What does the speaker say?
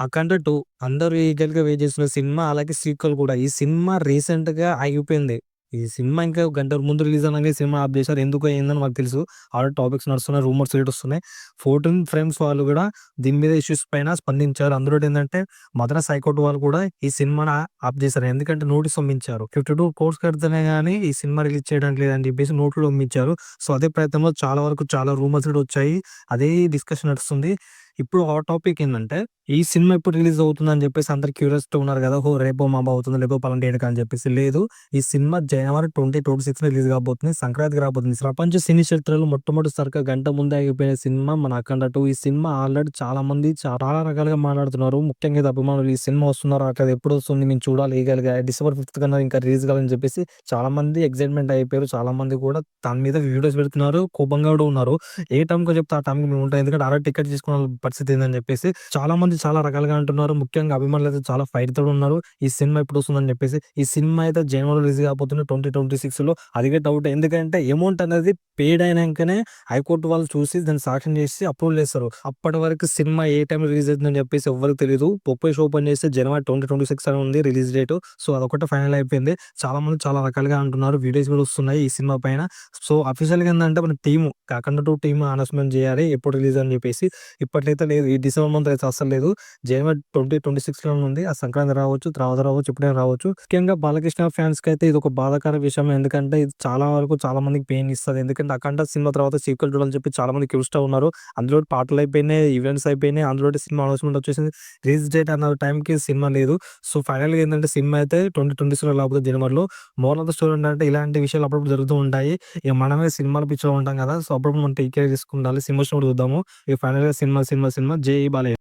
'అఖండ 2' అందరూ ఈగర్‌గా వెయిట్ చేస్తున్న సినిమా. అలాగే సీక్వెల్ కూడా. ఈ సినిమా రీసెంట్‌గా ఆగిపోయింది. ఈ సినిమా ఇంకా గంట ముందు రిలీజ్ అనంగా ఈ సినిమా ఆప్ చేశారు. ఎందుకో ఏందని మాకు తెలుసు. ఆల్రెడీ టాపిక్స్ నడుస్తున్నాయి. రూమర్స్ రేటొస్తున్నాయి. 14 ఫ్రేమ్స్ వాళ్ళు కూడా దీని మీద ఇష్యూస్ పైన స్పందించారు. అందులోటేందంటే 'మదన సైకోట్' వాళ్ళు కూడా ఈ సినిమాని ఆప్ చేశారు. ఎందుకంటే నోటీస్ పంపించారు. 52 కోర్స్ కడితేనే గాని ఈ సినిమా రిలీజ్ చేయడానికి లేదని చెప్పేసి నోట్ కూడా పంపించారు. సో, అదే ప్రయత్నంలో చాలా వరకు చాలా రూమర్స్ కూడా వచ్చాయి. అదే డిస్కషన్ నడుస్తుంది. ఇప్పుడు హాట్ టాపిక్ ఏందంటే, ఈ సినిమా ఎప్పుడు రిలీజ్ అవుతుందని జెప్పేసి అందరూ క్యూరియస్‌తో ఉన్నారు గదా! ఓహో! రేపో మాపో అవుతుంది. లేకపోతే పలానా డేట్‌కా అని జెప్పేసి. లేదు. ఈ సినిమా జనవరి 2026 రిలీజ్ కాబోతుంది. సంక్రాంతికి రాబోతుంది. ప్రపంచ సినీ చరిత్రలో మొట్టమొదటిసారిగా గంట ముందే ఆగిపోయిన సినిమా మన 'అఖండ 2'. ఈ సినిమా ఆల్రెడీ చాలా మంది చాలా రకాలుగా మాట్లాడుతున్నారు. ముఖ్యంగా ఇది అభిమానులు ఈ సినిమా వస్తుందా? రాట్లేదా? ఎప్పుడొస్తుంది? మేము చూడాలి ఈగర్‌గా. డిసెంబర్ 5 కన్నా ఇంకా రిలీజ్ కావాలని జెప్పేసి చాలా మంది ఎక్సైట్‌మెంట్ అయిపోయారు. చాలా మంది కూడా దాని మీద వీడియోస్ పెడుతున్నారు. కోపంగా గూడా ఉన్నారు. ఏ టైంకో చెప్తే ఆ టైంకి మేముంటాం. ఎందుకంటే ఆల్రెడీ టికెట్ తీసుకున్న పరిస్థితి ఏందని చెప్పేసి చాలా మంది చాలా రకాలుగా అంటున్నారు. ముఖ్యంగా అభిమానులైతే చాలా ఫైర్‌తో ఉన్నారు. ఈ సినిమా ఎప్పుడొస్తుందని చెప్పేసి. ఈ సినిమా అయితే జనవరిలో రిలీజ్ కాబోతుంది 2026లో. అదిగే డౌట్. ఎందుకంటే అమౌంట్ అనేది పెయిడ్ అయినంకనే హైకోర్ట్ వాళ్ళు చూసి దాన్ని సాంక్షన్ చేసి అప్రూవల్ చేస్తారు. అప్పటి వరకు సినిమా ఏ టైంలో రిలీజ్ అవుతుందని చెప్పేసి ఎవ్వరికి తెలీదు. ప్రొఫైల్స్ ఓపెన్ చేస్తే జనవరి 2026 అని ఉంది రిలీజ్ డేట్. సో, అదొకటే ఫైనల్ అయిపోయింది. చాలా మంది చాలా రకాలుగా అంటున్నారు. వీడియోస్ కూడా వస్తున్నాయి ఈ సినిమా పైన. సో, అఫీషియల్‌గా ఏందంటే మన టీము 'అఖండ 2' టీమ్ అనౌన్స్‌మెంట్ చేయాలి. ఎప్పుడు రిలీజ్ అని చెప్పేసి. ఇప్పట్లయితే లేదు. ఈ డిసెంబర్ మంత్ అయితే అస్సలు లేదు. జనవరి 2026లోనే ఉంది. ఆ సంక్రాంతి రావచ్చు, తర్వాత రావచ్చు, ఎప్పుడైనా రావచ్చు. ముఖ్యంగా బాలకృష్ణ ఫ్యాన్స్‌కైతే ఇదొక బాధాకర విషయం. ఎందుకంటే ఇది చాలా వరకు చాలా మందికి పెయిన్ ఇస్తది. ఎందుకంటే 'అఖండ' సినిమా తర్వాత సీక్వెల్ చూడాలని చెప్పి చాలా మంది క్యూస్తా ఉన్నారు. అందులో పాటలు అయిపోయినాయి, ఈవెంట్స్ అయిపోయినాయి. అందులోటి సినిమా అనౌన్స్‌మెంట్ వచ్చేసింది. రిలీజ్ డేట్ అన్న టైంకి సినిమా లేదు. సో, ఫైనల్‌గా ఏందంటే సినిమా అయితే 2026లో లేకపోతే జనవరిలో. మోరల్ ఆఫ్ ద స్టోరీ ఏంటంటే ఇలాంటి విషయాలు అప్పుడప్పుడు జరుగుతూ ఉంటాయి. ఇక మనమే సినిమాల పిచ్చిలో ఉంటాం కదా! సో, అప్పుడప్పుడు మనం టేక్ కేర్ తీసుకుండాలి. సినిమా వచ్చినప్పుడు చూద్దాము. ఇక ఫైనల్‌గా సినిమా, సినిమా, సినిమా జై బాలయ్య.